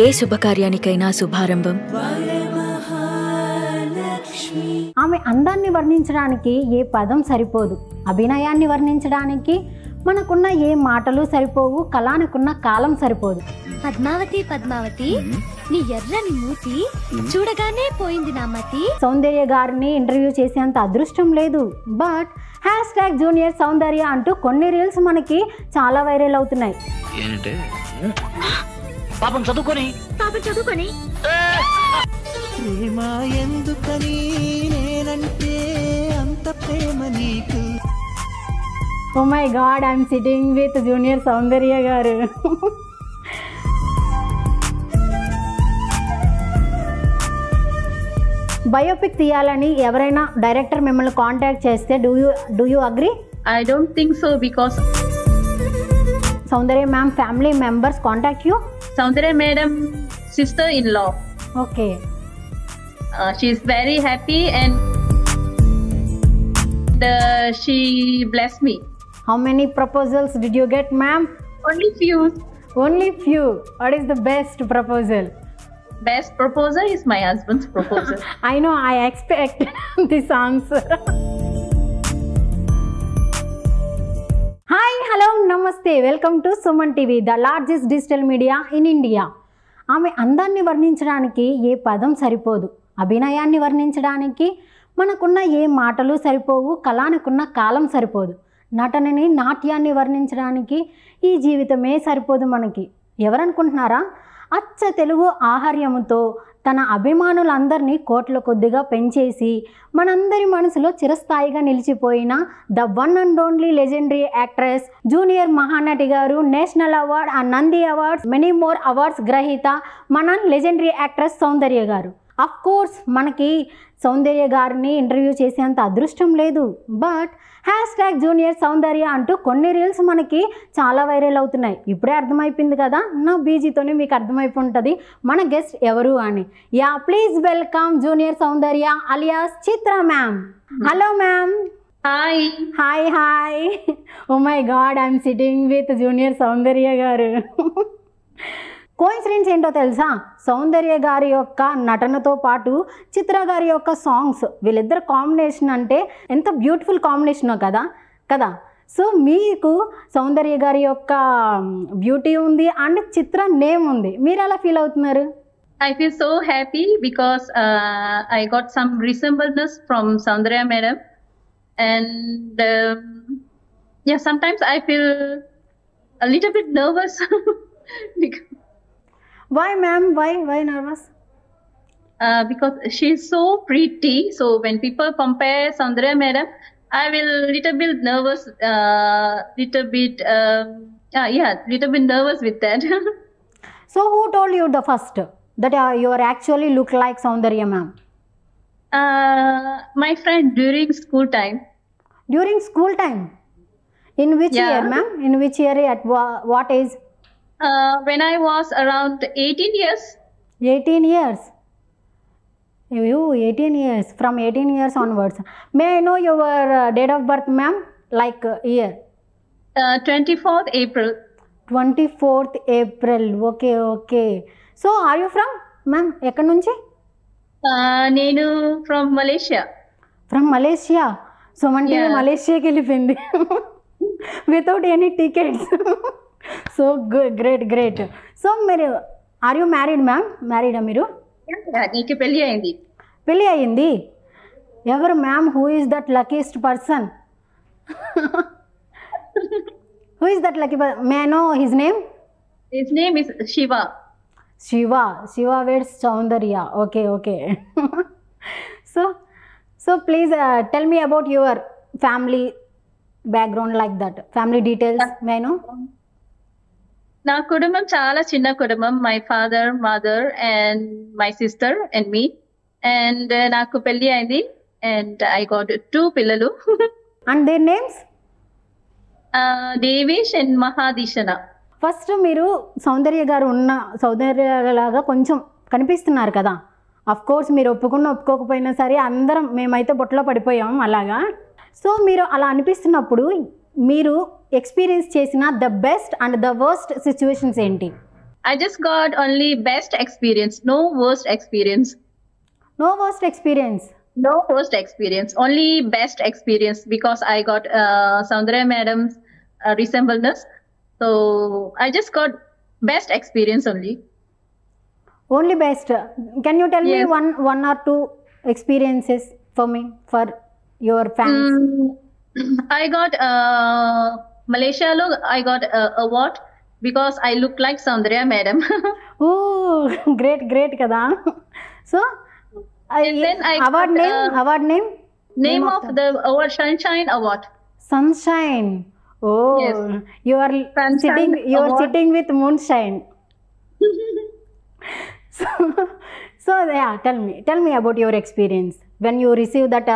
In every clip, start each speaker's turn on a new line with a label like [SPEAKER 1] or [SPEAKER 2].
[SPEAKER 1] ఏ శుభకార్యానికైనా శుభారంభం.
[SPEAKER 2] ఆమె అందాన్ని వర్ణించడానికి ఏ పదం సరిపోదు, అభినయాన్ని వర్ణించడానికి మనకున్న ఏ మాటలు సరిపోవు, కళానికున్న కాలం సరిపోదు.
[SPEAKER 3] పద్మావతి పద్మావతి నీ ఎర్రని మూతి చూడగానే పోయింది నా మతి.
[SPEAKER 2] సౌందర్య గారిని ఇంటర్వ్యూ చేసేంత అదృష్టం లేదు, బట్ #జూనియర్ సౌందర్య అంటూ కొన్ని రీల్స్ మనకి చాలా వైరల్ అవుతున్నాయి.
[SPEAKER 4] పాపం చదువుకొని
[SPEAKER 5] ప్రేమ ఎందుకని నేనంటే అంత ప్రేమ నీకు.
[SPEAKER 2] Oh my god, I'm sitting with junior Soundarya garu. Biopic తీయాలని ఎవరైనా డైరెక్టర్ మిమ్మల్ని కాంటాక్ట్ చేస్తే do you agree?
[SPEAKER 6] I don't think so because
[SPEAKER 2] Soundarya ma'am family members contact you?
[SPEAKER 6] Saundarya madam sister-in-law.
[SPEAKER 2] Okay.
[SPEAKER 6] She is very happy and she blessed me.
[SPEAKER 2] How many proposals did you get, ma'am?
[SPEAKER 6] Only few.
[SPEAKER 2] Only few. What is the best proposal?
[SPEAKER 6] Best proposal is my husband's proposal.
[SPEAKER 2] I know, I expect this answer. Hi, hello, namaste. Welcome to Suman TV, the largest digital media in India. ఆమె అందాన్ని వర్ణించడానికి ఏ పదం సరిపోదు, అభినయాన్ని వర్ణించడానికి మనకున్న ఏ మాటలు సరిపోవు, కళానికున్న కాలం సరిపోదు. నటనని, నాట్యాన్ని వర్ణించడానికి ఈ జీవితమే సరిపోదు మనకి. ఎవరనుకుంటున్నారా? అచ్చ తెలుగు ఆహార్యముతో తన అభిమానులందరినీ కోట్ల కొద్దిగా పెంచేసి మనందరి మనసులో చిరస్థాయిగా నిలిచిపోయిన the one and only legendary actress junior Mahanati garu, national award, Nandi awards, many more awards గ్రహీత మన లెజెండరీ యాక్ట్రెస్ సౌందర్య గారు. అఫ్ కోర్స్ మనకి సౌందర్య గారిని ఇంటర్వ్యూ చేసేంత అదృష్టం లేదు, బట్ #జూనియర్ సౌందర్య అంటూ కొన్ని రీల్స్ మనకి చాలా వైరల్ అవుతున్నాయి. ఇప్పుడే అర్థమైపోయింది కదా, నా బీజీతోనే మీకు అర్థమైపోయి ఉంటుంది మన గెస్ట్ ఎవరు అని. Yeah, please welcome junior Soundarya alias Chitra ma'am. Hello ma'am.
[SPEAKER 6] Hi.
[SPEAKER 2] Hi hi. Oh my god, I'm sitting with junior Soundarya garu. Coincidence ఏంటో తెలుసా? సౌందర్య గారి యొక్క నటనతో పాటు చిత్ర గారి యొక్క సాంగ్స్, వీళ్ళిద్దరు కాంబినేషన్ అంటే ఎంత బ్యూటిఫుల్ కాంబినేషనో కదా. సో మీకు సౌందర్య గారి యొక్క బ్యూటీ ఉంది అండ్ చిత్ర నేమ్ ఉంది, మీరు ఎలా ఫీల్ అవుతున్నారు?
[SPEAKER 6] I feel so happy because I got some resemblance from Saundarya madam and yeah, sometimes I feel a little bit nervous. because
[SPEAKER 2] Why ma'am? Why nervous?
[SPEAKER 6] Because she is so pretty. So when people compare Saundarya madam, I will little bit nervous. Little bit nervous with that.
[SPEAKER 2] So who told you the first that you are actually look like Saundarya ma'am?
[SPEAKER 6] My friend during school time.
[SPEAKER 2] During school time? In which
[SPEAKER 6] Yeah.
[SPEAKER 2] year ma'am? In which year? At what age?
[SPEAKER 6] When I was around 18 years.
[SPEAKER 2] 18 years. You 18 years. From 18 years onwards. May I know your date of birth ma'am? Like year?
[SPEAKER 6] 24th April.
[SPEAKER 2] 24th April. Okay. So are you from ma'am? ఎక్కడి నుంచి?
[SPEAKER 6] నేను from Malaysia.
[SPEAKER 2] From Malaysia. So మన
[SPEAKER 6] Yeah.
[SPEAKER 2] మలేషియాకి వెళ్ళిపోయింది without any tickets. So great. So మీరు are you married ma'am? మ్యారీడా మీరు?
[SPEAKER 6] నీకు పెళ్లి అయింది.
[SPEAKER 2] పెళ్ళి అయ్యింది. ఎవరు ma'am? Who is that luckiest person? Who is that lucky person? May I know his name?
[SPEAKER 6] His name is Shiva.
[SPEAKER 2] Shiva weds Soundarya. Okay. So please tell me about your family background, like that family details may I know.
[SPEAKER 6] నా కుటుంబం చాలా చిన్న కుటుంబం. My father, mother and my sister and me. And నాకు పెళ్లి అయింది and I got 2 పిల్లలు.
[SPEAKER 2] And their names?
[SPEAKER 6] Devesh and Mahadeeshana.
[SPEAKER 2] First మీరు సౌందర్య గారు ఉన్న సౌందర్యలాగా కొంచెం కనిపిస్తున్నారు కదా. అఫ్ కోర్స్ మీరు ఒప్పుకోకపోయినా సరే అందరం మేమైతే బొట్లో పడిపోయాం అలాగా. సో మీరు అలా అనిపిస్తున్నప్పుడు మీరు ఎక్స్పీరియన్స్ చేసిన the best and the worst situations ఏంటి?
[SPEAKER 6] I just got only best experience, no worst experience.
[SPEAKER 2] No worst experience.
[SPEAKER 6] No worst experience, only best experience because I got Soundarya Madam's resemblance. So I just got best experience only.
[SPEAKER 2] Only best. Can you tell me
[SPEAKER 6] Yes.
[SPEAKER 2] one or two experiences for me, for your fans?
[SPEAKER 6] I got Malaysia lo I got award because I look like Soundarya Madam.
[SPEAKER 2] Oh, great kada. So,
[SPEAKER 6] And then I
[SPEAKER 2] award
[SPEAKER 6] got,
[SPEAKER 2] name, award name?
[SPEAKER 6] Name of the award, Sunshine Award.
[SPEAKER 2] Sunshine. Oh,
[SPEAKER 6] Yes.
[SPEAKER 2] you are
[SPEAKER 6] Sunshine Award.
[SPEAKER 2] sitting with moonshine. So yeah, tell me about your experience when you receive that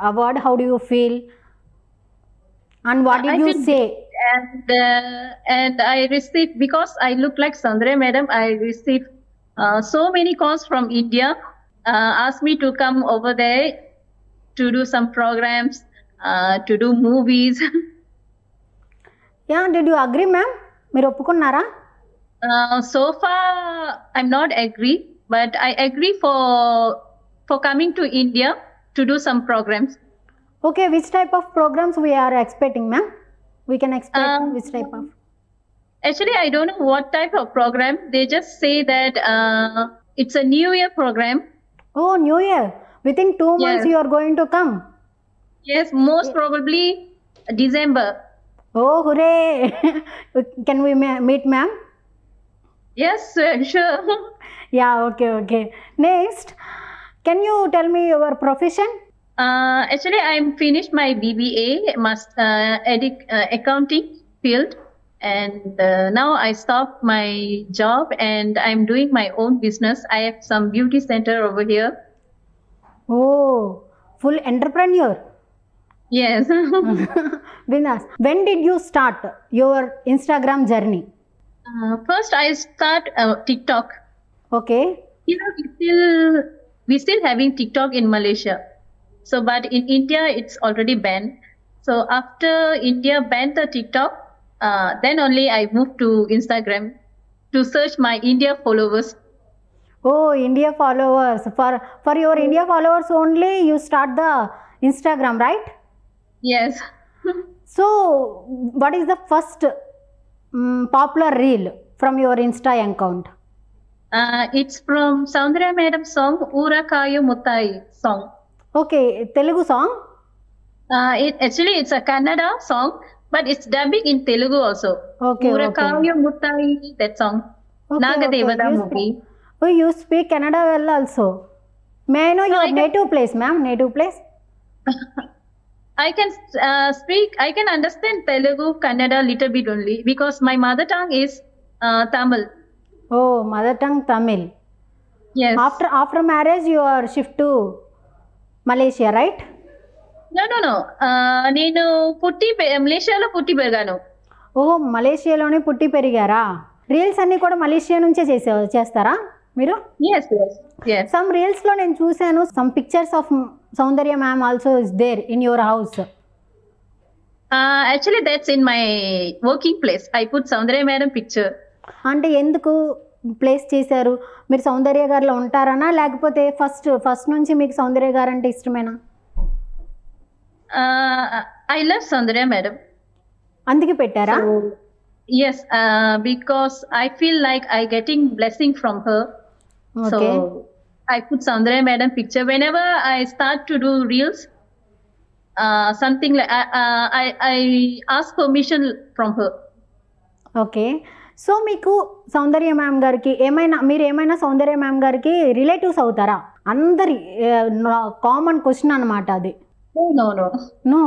[SPEAKER 2] award. How do you feel? And what did
[SPEAKER 6] I
[SPEAKER 2] you
[SPEAKER 6] feel
[SPEAKER 2] say?
[SPEAKER 6] And I received, because I look like Soundarya Madam, I received so many calls from India, asked me to come over there to do some programs, to do movies.
[SPEAKER 2] Yeah, did you agree, ma'am? మీరు ఒప్పుకున్నారా?
[SPEAKER 6] So far, I'm not agree, but I agree for coming to India to do some programs.
[SPEAKER 2] Okay, which type of programs we are expecting, ma'am? We can expect which type of?
[SPEAKER 6] Actually, I don't know what type of program. They just say that it's a New Year program.
[SPEAKER 2] Oh, New Year. Within 2 months
[SPEAKER 6] Yes.
[SPEAKER 2] you are going to come.
[SPEAKER 6] Yes, most probably December.
[SPEAKER 2] Oh, hooray! Can we meet, ma'am?
[SPEAKER 6] Yes, sure.
[SPEAKER 2] Yeah, okay. Next, can you tell me your profession?
[SPEAKER 6] Actually, I'm finished my BBA, accounting field, and now I stopped my job and I'm doing my own business. I have some beauty center over here.
[SPEAKER 2] Oh, full entrepreneur.
[SPEAKER 6] Yes.
[SPEAKER 2] Vinas, when did you start your Instagram journey?
[SPEAKER 6] First, I start TikTok.
[SPEAKER 2] Okay.
[SPEAKER 6] You know, we still having TikTok in Malaysia. So, but in India, it's already banned. So after India banned the TikTok, then only I moved to Instagram to search my India followers.
[SPEAKER 2] Oh, India followers. For your India followers only, you start the Instagram, right?
[SPEAKER 6] Yes.
[SPEAKER 2] So, what is the first popular reel from your Insta account?
[SPEAKER 6] It's from Soundarya Madam song, Ura Kayu Muttai song.
[SPEAKER 2] Okay, Telugu song?
[SPEAKER 6] Actually, it's a Kannada song, but it's dubbing in Telugu also.
[SPEAKER 2] Okay,
[SPEAKER 6] Ura
[SPEAKER 2] okay.
[SPEAKER 6] Kayu Muttai, that song.
[SPEAKER 2] Okay,
[SPEAKER 6] Nagadevada
[SPEAKER 2] okay.
[SPEAKER 6] movie.
[SPEAKER 2] Oh, you speak Kannada well also. May I know
[SPEAKER 6] No,
[SPEAKER 2] your
[SPEAKER 6] I can-
[SPEAKER 2] native place, ma'am? Native place?
[SPEAKER 6] I can speak, I can understand Telugu, Kannada little bit only because my mother tongue is Tamil.
[SPEAKER 2] Oh, mother tongue Tamil.
[SPEAKER 6] Yes.
[SPEAKER 2] After marriage, you are shift to Malaysia, right?
[SPEAKER 6] No. నేను మలేషియాలో పుట్టి పెరిగాను.
[SPEAKER 2] ఓహో, మలేషియాలోనే పుట్టి పెరిగారా? Reels అన్నీ కూడా Malaysia నుంచే చేస్తారా మీరు?
[SPEAKER 6] Yes.
[SPEAKER 2] సమ్ రీల్స్లో నేను చూశాను, some pictures of Soundarya ma'am also is there in your house.
[SPEAKER 6] Actually, that's in my working place. I put Soundarya Madam picture.
[SPEAKER 2] అంటే ఎందుకు ప్లేస్ చేశారు? మీరు సౌందర్య గారిలో ఉంటారనా, లేకపోతే ఫస్ట్ నుంచి మీకు సౌందర్య గారు అంటే ఇష్టమేనా?
[SPEAKER 6] I love Soundarya Madam.
[SPEAKER 2] అందుకే పెట్టారా?
[SPEAKER 6] So, yes, because I feel like I getting blessing from her.
[SPEAKER 2] Okay.
[SPEAKER 6] So I put Soundarya Madam picture whenever I start to do reels. Something like I ask permission from her.
[SPEAKER 2] Okay. So మీకు సౌందర్య ma'am గారికి మీరు ఏమైనా సౌందర్య ma'am గారికి relatives అవుతారా? అందరి common question అనమాట అది.
[SPEAKER 6] No.
[SPEAKER 2] No,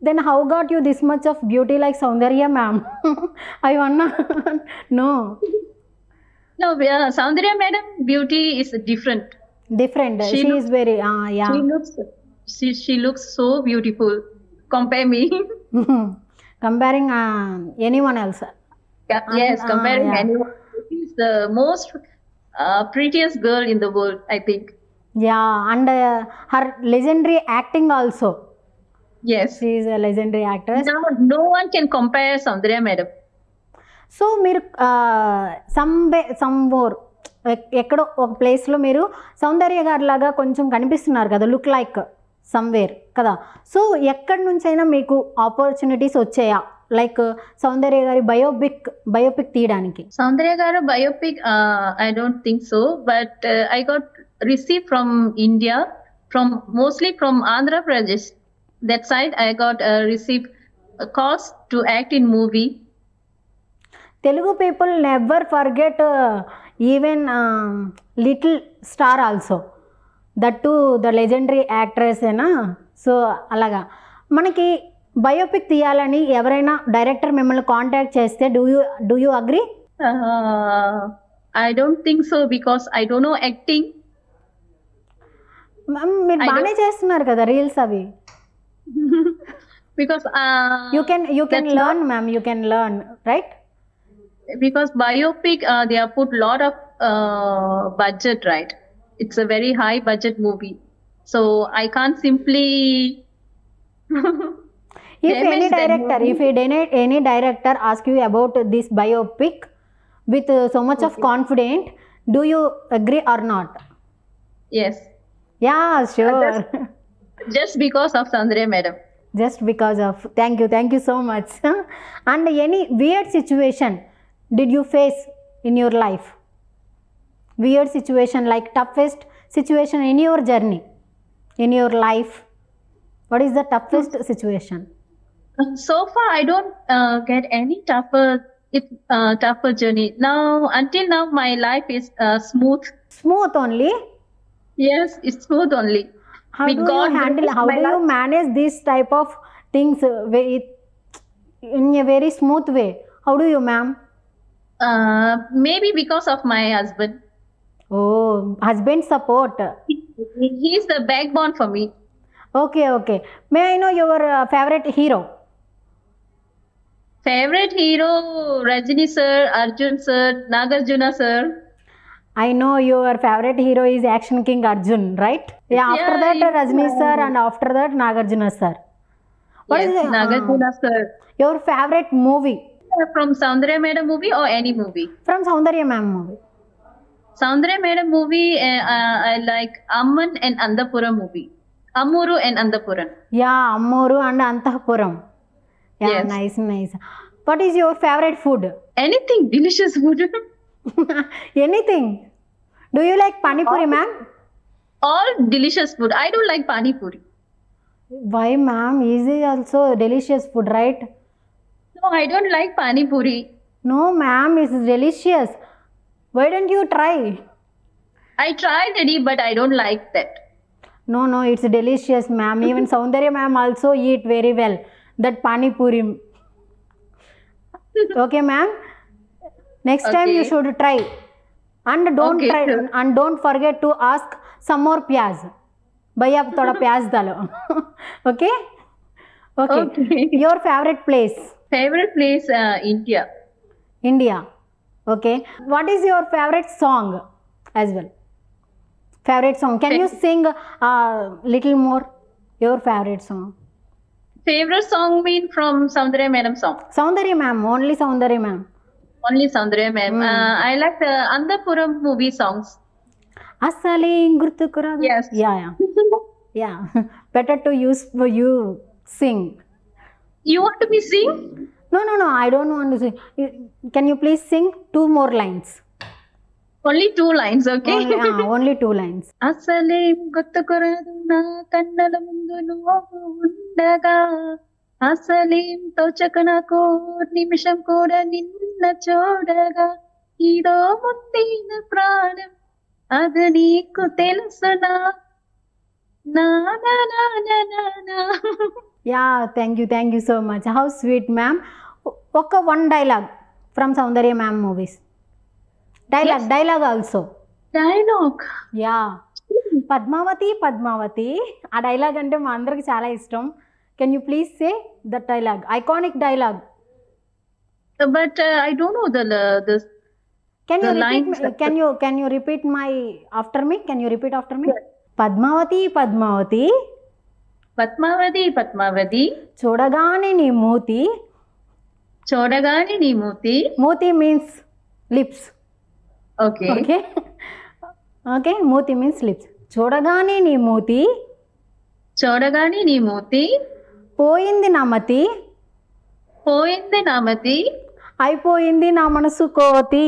[SPEAKER 2] then how got you this much of beauty like Soundarya ma'am? I wanna know.
[SPEAKER 6] No, Soundarya Madam beauty is different.
[SPEAKER 2] Different.
[SPEAKER 6] She
[SPEAKER 2] she is very yeah.
[SPEAKER 6] She looks so beautiful. Compare me.
[SPEAKER 2] Comparing anyone else.
[SPEAKER 6] Yes, comparing
[SPEAKER 2] yeah.
[SPEAKER 6] anyone. She's the most prettiest girl in the world, I think.
[SPEAKER 2] Yeah, and her legendary acting also.
[SPEAKER 6] Yes.
[SPEAKER 2] She is a legendary actress.
[SPEAKER 6] No one can compare Soundarya Madam.
[SPEAKER 2] So మీరు సమ్వోర్ ఎక్కడో ఒక ప్లేస్లో మీరు సౌందర్య గారి లాగా కొంచెం కనిపిస్తున్నారు కదా, లుక్ లైక్ సమ్వేర్ కదా. సో ఎక్కడి నుంచైనా మీకు ఆపర్చునిటీస్ వచ్చాయా లైక్ సౌందర్య గారి బయోపిక్ తీయడానికి?
[SPEAKER 6] సౌందర్య garu biopic I don't think so, but I got received from India, mostly from Andhra Pradesh. That side I got received calls to act in movie.
[SPEAKER 2] Telugu people never forget even little star also, that too the legendary actress ena. So అలాగా మనకి biopic తీయాలని ఎవరైనా director మిమ్మల్ని contact చేస్తే do you agree?
[SPEAKER 6] I don't think so because I don't know acting.
[SPEAKER 2] Ma'am మీరు బాగానే చేస్తున్నారు కదా రీల్స్ అవి.
[SPEAKER 6] Because
[SPEAKER 2] you can learn, ma'am, you can learn, right?
[SPEAKER 6] Because biopic they have put lot of budget, right? It's a very high budget movie, so I can't simply
[SPEAKER 2] if any director ask you about this biopic with so much of confidence, do you agree or not?
[SPEAKER 6] Yes.
[SPEAKER 2] Yeah, sure.
[SPEAKER 6] Just because of Sandhya madam.
[SPEAKER 2] Just because of. Thank you so much. And any weird situation did you face in your life? Weird situation, like toughest situation in your journey, in your life. What is the toughest situation?
[SPEAKER 6] So far I don't get any tougher journey. Now until now my life is smooth.
[SPEAKER 2] Smooth only?
[SPEAKER 6] Yes, it's smooth only.
[SPEAKER 2] How do you handle, how do you manage this type of things in a very smooth way? How do you, ma'am?
[SPEAKER 6] Maybe because of my husband.
[SPEAKER 2] Oh, husband support.
[SPEAKER 6] He is the backbone for me.
[SPEAKER 2] Okay. May I know your favorite hero?
[SPEAKER 6] Favorite hero, Rajini sir, Arjun sir, Nagarjuna sir.
[SPEAKER 2] I know your favorite hero is Action King Arjun, right? Yeah, after that Rajini sir, and after that Nagarjuna sir. What
[SPEAKER 6] Yes,
[SPEAKER 2] is
[SPEAKER 6] Nagarjuna sir.
[SPEAKER 2] your favorite movie?
[SPEAKER 6] From Soundarya Madam movie or any movie?
[SPEAKER 2] From Soundarya ma'am movie.
[SPEAKER 6] Soundarya Madam movie, I like Amman and Andapuram movie. Ammuru and Andapuram.
[SPEAKER 2] Yeah, Ammuru and Antapuram. Yeah,
[SPEAKER 6] Yes.
[SPEAKER 2] nice. What is your favorite food?
[SPEAKER 6] Anything delicious food.
[SPEAKER 2] Anything. Do you like pani puri, ma'am?
[SPEAKER 6] All delicious food. I don't like pani puri.
[SPEAKER 2] Why, ma'am? Is it also delicious food, right?
[SPEAKER 6] No, I don't like pani puri.
[SPEAKER 2] No, ma'am, it's delicious. Why don't you try?
[SPEAKER 6] I tried it, but I don't like that.
[SPEAKER 2] No, it's delicious, ma'am. Even Soundarya ma'am also eat very well that pani puri. Okay, ma'am. Next time you
[SPEAKER 6] Okay.
[SPEAKER 2] should try. And don't
[SPEAKER 6] Okay,
[SPEAKER 2] try,
[SPEAKER 6] sure.
[SPEAKER 2] and don't forget to ask some more pyaz. Bhaiya thoda pyaz dalo. Okay? Okay.
[SPEAKER 6] Okay.
[SPEAKER 2] Your favorite place?
[SPEAKER 6] Favorite place, India.
[SPEAKER 2] India. Okay. What is your favorite song as well? Favorite song. Can you sing little more? Your favorite song.
[SPEAKER 6] Favorite song mean from Soundarya Madam song.
[SPEAKER 2] Soundarya ma'am. Only Soundarya ma'am.
[SPEAKER 6] Only Soundarya Madam. I like the Andapuram movie songs.
[SPEAKER 2] Asali gurtukuradu.
[SPEAKER 6] Yes.
[SPEAKER 2] Yeah. Better to use for you sing.
[SPEAKER 6] You want to be sing?
[SPEAKER 2] No. I don't want to sing. Can you please sing 2 more lines?
[SPEAKER 6] Only 2 lines, okay?
[SPEAKER 2] Only 2 lines.
[SPEAKER 6] అసలేం గుర్తుకురాదు నా కన్నల ముందు నువ్వు ఉండగా, అసలేం తోచక నాకు నిమిషం కూడా నిన్న చూడగా, ఇదో ముత్తిన ప్రాణం అది నీకు తెలుసునా నా నా నా నా నా నా.
[SPEAKER 2] Yeah, thank you so much. How sweet, ma'am. One dialogue from Soundarya ma'am movies. Dialogue also.
[SPEAKER 6] Dialogue.
[SPEAKER 2] Yeah. Padmavati ఆ డైలాగ్ అంటే మా అందరికి చాలా ఇష్టం. Can you please say that dialogue, iconic dialogue?
[SPEAKER 6] But I don't know the
[SPEAKER 2] Can you
[SPEAKER 6] The
[SPEAKER 2] repeat?
[SPEAKER 6] lines.
[SPEAKER 2] Can you repeat my after me? Can you repeat after me? Padmavathi
[SPEAKER 6] Padmavathi
[SPEAKER 2] చూడగానే నీ మూతి
[SPEAKER 6] చూడగానే నీ మూతి.
[SPEAKER 2] మూతి means lips.
[SPEAKER 6] Okay.
[SPEAKER 2] Okay okay, మూతి means lips. చూడగానే నీ మూతి,
[SPEAKER 6] చూడగానే నీ మూతి,
[SPEAKER 2] పోయింది నా మతి,
[SPEAKER 6] పోయింది నా మతి,
[SPEAKER 2] అయిపోయింది నా మనసు కోతి.